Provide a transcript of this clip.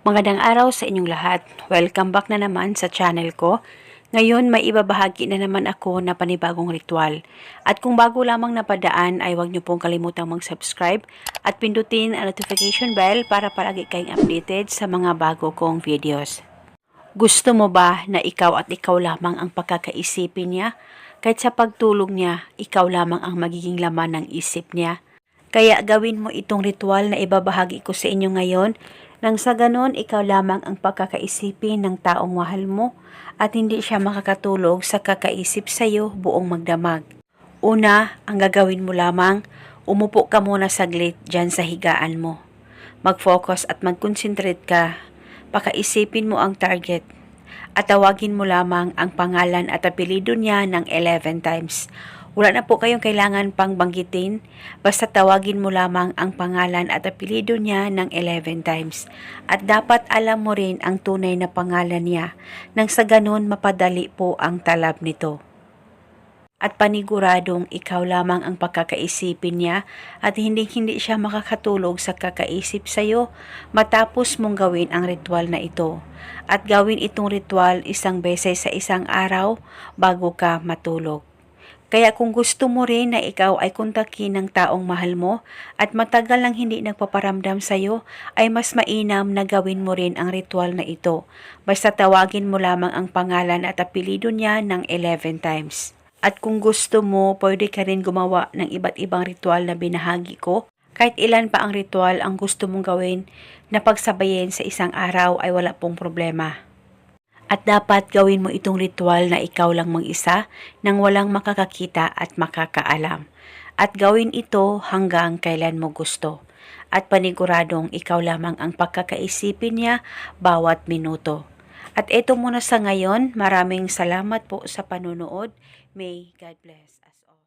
Magandang araw sa inyong lahat. Welcome back na naman sa channel ko. Ngayon may ibabahagi na naman ako na panibagong ritual. At kung bago lamang napadaan ay huwag niyo pong kalimutang mag-subscribe at pindutin ang notification bell para palagi kayong updated sa mga bago kong videos. Gusto mo ba na ikaw at ikaw lamang ang pagkakaisipin niya? Kahit sa pagtulog niya, ikaw lamang ang magiging laman ng isip niya. Kaya gawin mo itong ritual na ibabahagi ko sa inyo ngayon nang sa ganon ikaw lamang ang pagkakaisipin ng taong mahal mo at hindi siya makakatulog sa kakaisip sa iyo buong magdamag. Una, ang gagawin mo lamang, umupo ka muna saglit dyan sa higaan mo. Mag-focus at mag-concentrate ka. Pakaisipin mo ang target at tawagin mo lamang ang pangalan at apelyido niya ng 11 times. Wala na po kayong kailangan pang banggitin, basta tawagin mo lamang ang pangalan at apelyido niya ng 11 times. At dapat alam mo rin ang tunay na pangalan niya, nang sa ganun mapadali po ang talab nito. At paniguradong ikaw lamang ang pagkakaisipin niya at hindi siya makakatulog sa kakaisip sa iyo matapos mong gawin ang ritual na ito. At gawin itong ritual isang beses sa isang araw bago ka matulog. Kaya kung gusto mo rin na ikaw ay kontakin ng taong mahal mo at matagal nang hindi nagpaparamdam sa iyo, ay mas mainam na gawin mo rin ang ritual na ito. Basta tawagin mo lamang ang pangalan at apelyido niya ng 11 times. At kung gusto mo, pwede ka rin gumawa ng iba't ibang ritual na binahagi ko. Kahit ilan pa ang ritual ang gusto mong gawin na pagsabayin sa isang araw ay wala pong problema. At dapat gawin mo itong ritual na ikaw lang mag-isa nang walang makakakita at makakaalam. At gawin ito hanggang kailan mo gusto. At paniguradong ikaw lamang ang pagkakaisipin niya bawat minuto. At ito muna sa ngayon, maraming salamat po sa panunood. May God bless us all.